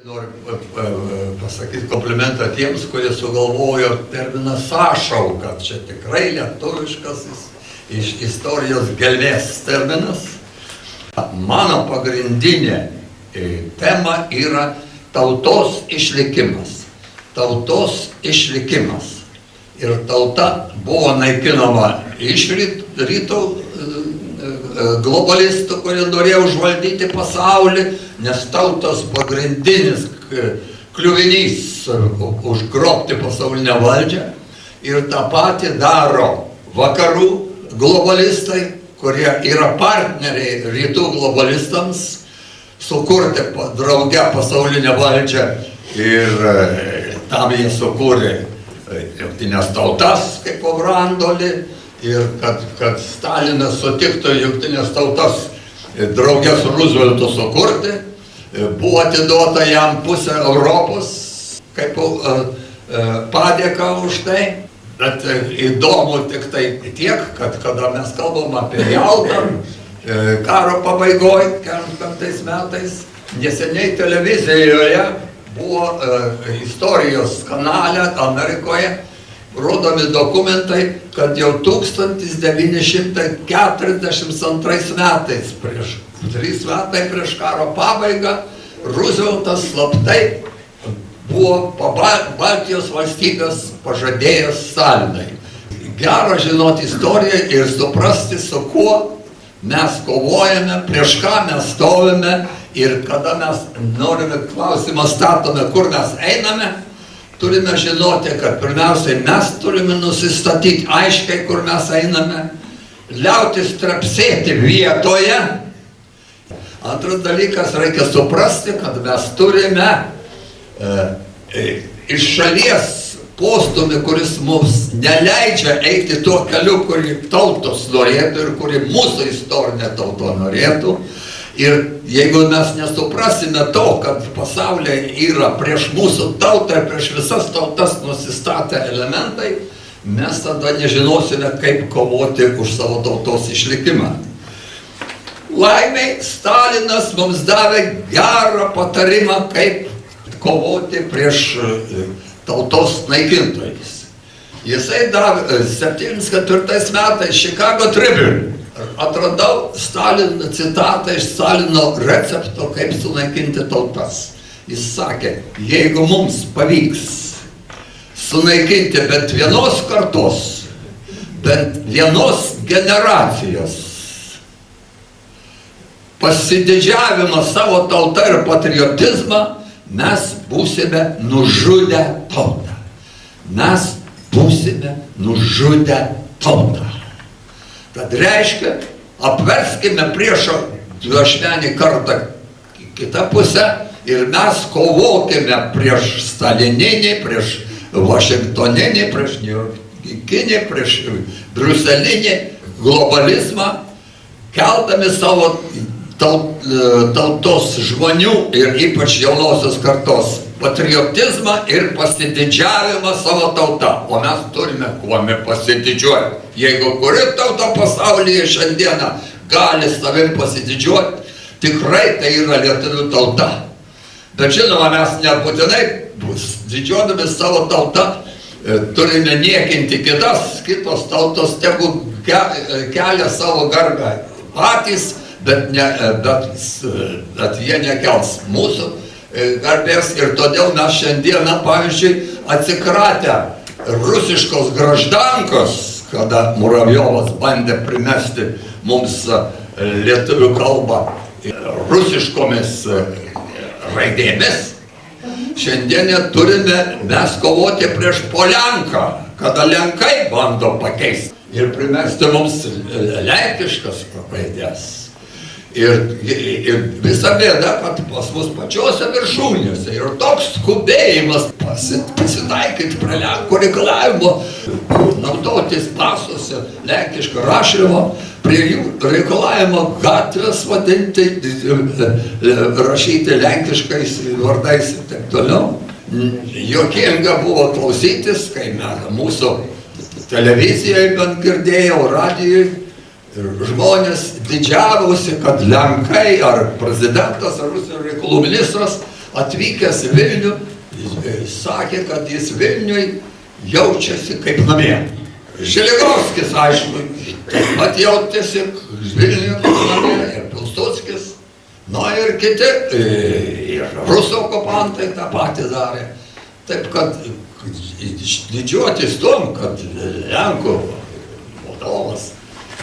Noriu pasakyti komplimentą tiems, kurie sugalvojo terminą sąšauka. Čia tikrai lietuviškas iš istorijos gelmės terminas. Mano pagrindinė tema yra tautos išlikimas. Tautos išlikimas. Ir tauta buvo naikinama iš rytų globalistų, kurie norėjo užvaldyti pasaulį, nes tautos pagrindinis kliuvinys užgrobti pasaulinę valdžią. Ir tą patį daro vakarų globalistai, kurie yra partneriai rytų globalistams, sukurti drauge pasaulinę valdžią. Ir tam jie sukūrė jungtinės tautas kaip branduolį. Ir kad Stalinas sutiktų jungtinės tautas drauge su Rooseveltu sukurti, buvo atiduota jam pusę Europos kaip padėka už tai. Bet įdomu tik tai tiek, kad kada mes kalbam apie Jaltą, karo pabaigoje, 45 metais, neseniai televizijoje buvo istorijos kanale Amerikoje rodomi dokumentai, kad jau 1942 metais, prieš 3 metai prieš karo pabaigą, Rooseveltas slaptai buvo Baltijos valstybės pažadėjęs Stalinai. Gera žinoti istoriją ir suprasti, su kuo mes kovojame, prieš ką mes stovime ir kada mes norime klausimą statome, kur mes einame. Turime žinoti, kad pirmiausiai mes turime nusistatyti aiškiai, kur mes einame, liautis trapsėti vietoje. Antras dalykas, reikia suprasti, kad mes turime iš šalies postūmį, kuris mums neleidžia eiti tuo keliu, kurį tautos norėtų ir kurį mūsų istorinė tauta norėtų. Ir jeigu mes nesuprasime to, kad pasaulyje yra prieš mūsų tautą ir prieš visas tautas nusistatę elementai, mes tada nežinosime, kaip kovoti už savo tautos išlikimą. Laimiai, Stalinas mums davė gerą patarimą, kaip kovoti prieš tautos naikintojus. Jisai davė 74 metais Chicago Tribune. Atradau citatą iš Stalino recepto, kaip sunaikinti tautas. Jis sakė, jeigu mums pavyks sunaikinti bent vienos kartos, bent vienos generacijos pasididžiavimą savo tautą ir patriotizmą, mes būsime nužudę tautą. Mes būsime nužudę tautą. Tad reiškia, apverskime priešo dviašmenį kartą kitą pusę ir mes kovokime prieš stalininį, prieš vašingtoninį, prieš niujorkinį, prieš briuselinį globalizmą, keldami savo tautos žmonių ir ypač jaunosios kartos patriotizmą ir pasididžiavimą savo tautą. O mes turime kuomi pasididžiuoti. Jeigu kuri tauta pasaulyje šiandieną gali savim pasididžiuoti, tikrai tai yra lietuvių tauta. Bet žinoma, mes nebūtinai didžiuodami savo tautą turime niekinti kitos tautos, tegu kelia savo garbę patys, bet jie nekels mūsų garbės. Ir todėl mes šiandieną, pavyzdžiui, atsikratę rusiškos graždankos, kada Muravjovas bandė primesti mums lietuvių kalbą rusiškomis raidėmis, šiandien turime mes kovoti prieš Polenką, kada Lenkai bando pakeisti ir primesti mums lenkiškas raidės. Ir visa bėda, kad pas mus pačiose viršūnėse ir toks skubėjimas pasitaikyti prie Lenkų reikalavimo, naudotis pasuose lenkišką rašymą, prie jų reikalavimo gatvės vadinti, rašyti lenkiškais vardais ir taip toliau. Juokinga buvo klausytis, kai mūsų televizijoje bent girdėjau, radijoje, ir žmonės didžiavosi, kad Lenkai ar prezidentas ar užsienio reikalų ministras atvykęs į Vilnių, sakė, kad jis Vilniui jaučiasi kaip namie. Žiligovskis, aišku, taip pat jautėsi Vilniuje kaip namie, ir Pilsudskis, ir kiti, ir rusų okupantai tą patį darė. Taip, kad didžiuotis tom, kad Lenkų vadovas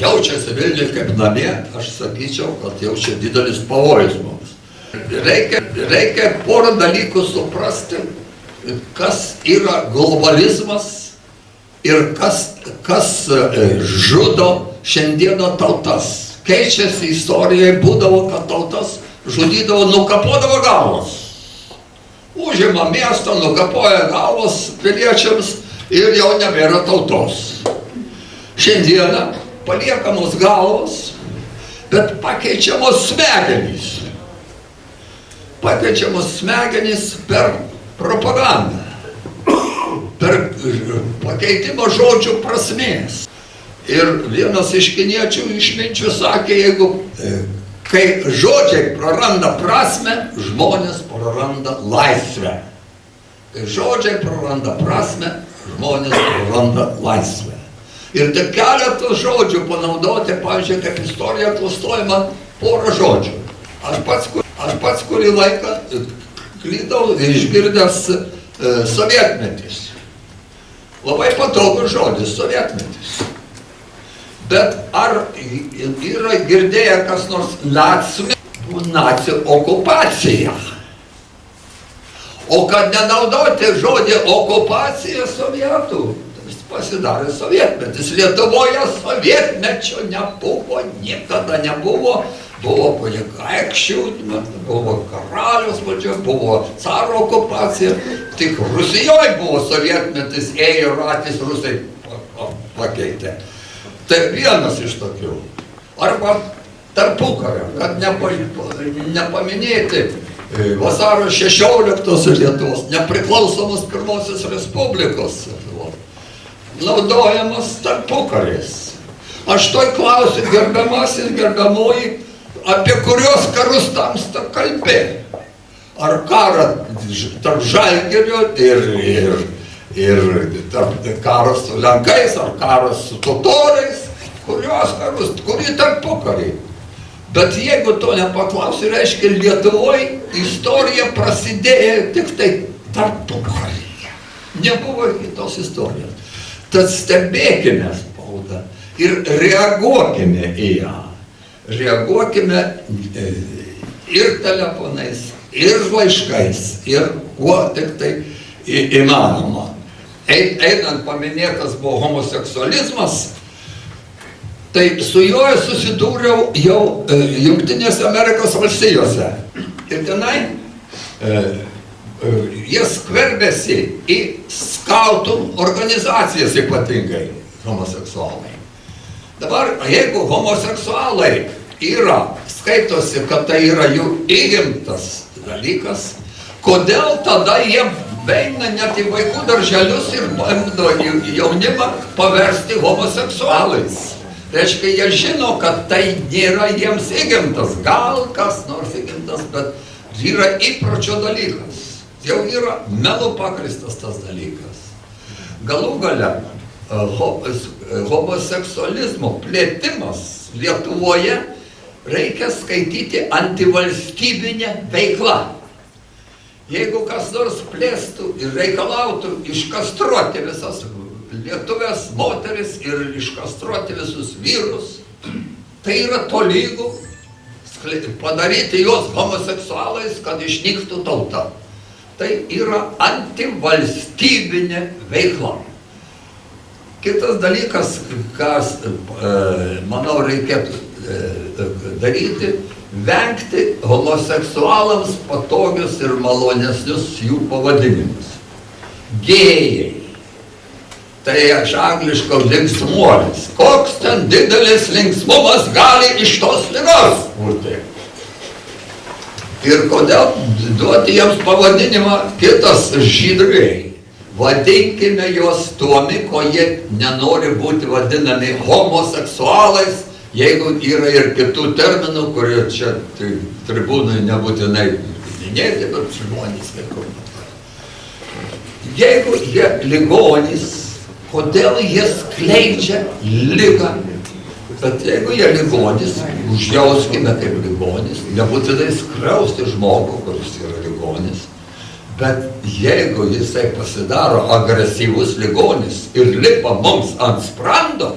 jaučiasi Vilniuje kaip namie, aš sakyčiau, kad jau čia didelis pavojus mums. Reikia porą dalykų suprasti, kas yra globalizmas ir kas žudo šiandieną tautas. Keičiasi istorijai, būdavo, kad tautas žudydavo, nukapodavo galvas. Užima miestą, nukapoja galvas piliečiams ir jau nebėra tautos. Šiandieną paliekamos galvos, bet pakeičiamos smegenys. Pakeičiamos smegenys per propagandą, per pakeitimą žodžių prasmės. Ir vienas iš kiniečių išminčių sakė, kai žodžiai praranda prasmę, žmonės praranda laisvę. Kai žodžiai praranda prasmę, žmonės praranda laisvę. Ir tik keletą žodžių panaudoti, pavyzdžiui, kaip istorija klastojama porą žodžių. Aš pats kurį laiką klydau išgirdęs sovietmetis. Labai patogus žodis sovietmetis. Bet ar yra girdėję kas nors nacių okupacija? O kad nenaudoti žodį okupacija sovietų, pasidarė sovietmetis. Lietuvoje sovietmečio nebuvo, niekada nebuvo. Buvo kunigaikščių, buvo karalius valdžia, buvo caro okupacija. Tik Rusijoje buvo sovietmetis, ėjo ratis, rusai pakeitė. Tai vienas iš tokių. Arba tarpukario, kad nepaminėti vasario 16 Lietuvos, nepriklausomos pirmosios respublikos, naudojamas tarpukaris. Aš toj klausiu, gerbiamoji, apie kurios karus tamsta kalbė. Ar karą tarp Žalgirio ir karas su Lenkais, ar karas su totoriais, kurios karus, kurį tarpukarį. Bet jeigu to nepaklausi, reiškia, Lietuvoje istorija prasidėjo tik tai tarpukaryje. Nebuvo kitos istorijos. Tad stebėkime spaudą ir reaguokime į ją. Reaguokime ir telefonais, ir laiškais, ir kuo tik tai įmanoma. Einant paminėtas buvo homoseksualizmas, tai su juo susidūriau jau Jungtinėse Amerikos valstijose. Ir tenai jie skverbėsi į skautų organizacijas ypatingai homoseksualai. Dabar, jeigu homoseksualai skaitosi, kad tai yra jų įgimtas dalykas, kodėl tada jie beina net į vaikų darželius ir bando jaunimą paversti homoseksualais? Reiškia, jie žino, kad tai nėra jiems įgimtas, gal kas nors įgimtas, bet yra įpročio dalykas. Jau yra melu pakristas tas dalykas. Galų gale, homoseksualizmo plėtimas Lietuvoje reikia skaityti antivalstybinę veiklą. Jeigu kas nors plėstų ir reikalautų iškastruoti visas lietuvės moteris ir iškastruoti visus vyrus, tai yra tolygu padaryti juos homoseksualais, kad išnyktų tauta. Tai yra antivalstybinė veikla. Kitas dalykas, kas, manau, reikėtų daryti, vengti homoseksualams patogius ir malonesnius jų pavadinimus. Gėjai. Tai aš angliško linksmuolis. Koks ten didelis linksmumas gali iš tos ligos būti? Ir kodėl duoti jiems pavadinimą kitas žydrai? Vadinkime juos tuomi, ko jie nenori būti vadinami homoseksualais, jeigu yra ir kitų terminų, kurie čia tribūnai nebūtinai minėti, bet žmonės kai kur. Jeigu jie ligonys, kodėl jie skleidžia ligą? Bet jeigu jie ligonys, užjauskime kaip ligonys, nebūtinai skriausti žmogų, kuris yra ligonys, bet jeigu jisai pasidaro agresyvus ligonis ir lipa mums ant sprando,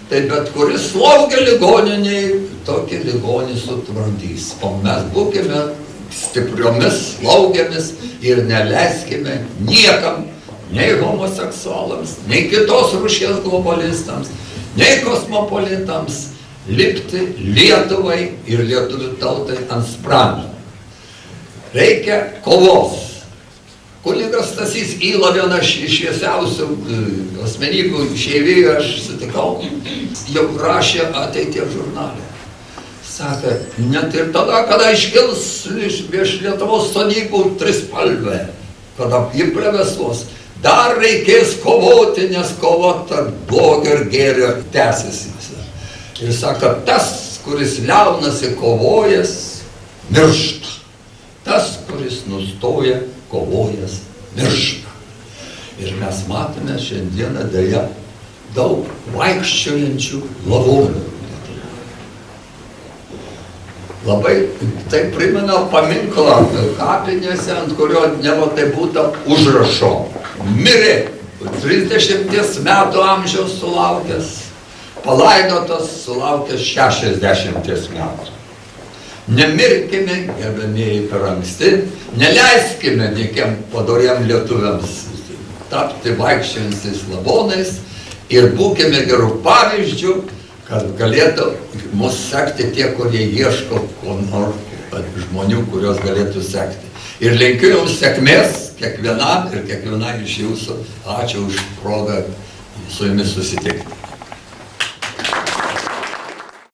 tai bet kuris slaugia ligoniniai, tokį ligonį sutvardys. O mes būkime stipriomis slaugėmis ir neleiskime niekam, nei homoseksualams, nei kitos rūšies globalistams, nei kosmopolitams lipti Lietuvai ir lietuvių tautai ant sprando. Reikia kovos. Kunigas Stasys Yla, viena iš šviesiausių asmenybių išeivijoje, aš sutikau, jau rašė Ateities žurnale. Sakė, net ir tada, kada iškils virš Lietuvos sodybų trispalvė, kada ji plevėsuos, dar reikės kovoti, nes kova tarp blogio ir gėrio tęsiasi. Ir sako, tas, kuris liaunasi kovojęs, miršta. Tas, kuris nustoja kovojęs, miršta. Ir mes matome šiandieną deja daug vaikščiojančių lavonų. Labai tai primena paminklą kapinėse, ant kurio neva tai būtų užrašo. Mirė 30 metų amžiaus sulaukęs, palaidotas sulaukęs 60 metų. Nemirkime, gerbėmieji, per anksti, neleiskime niekiem padoriem lietuviams tapti vaikščiančiais lavonais ir būkime gerų pavyzdžių, kad galėtų mus sekti tie, kurie ieško žmonių, kurios galėtų sekti. Ir linkiu jums sėkmės kiekvienam ir kiekvienai iš jūsų. Ačiū už progą su jumis susitikti.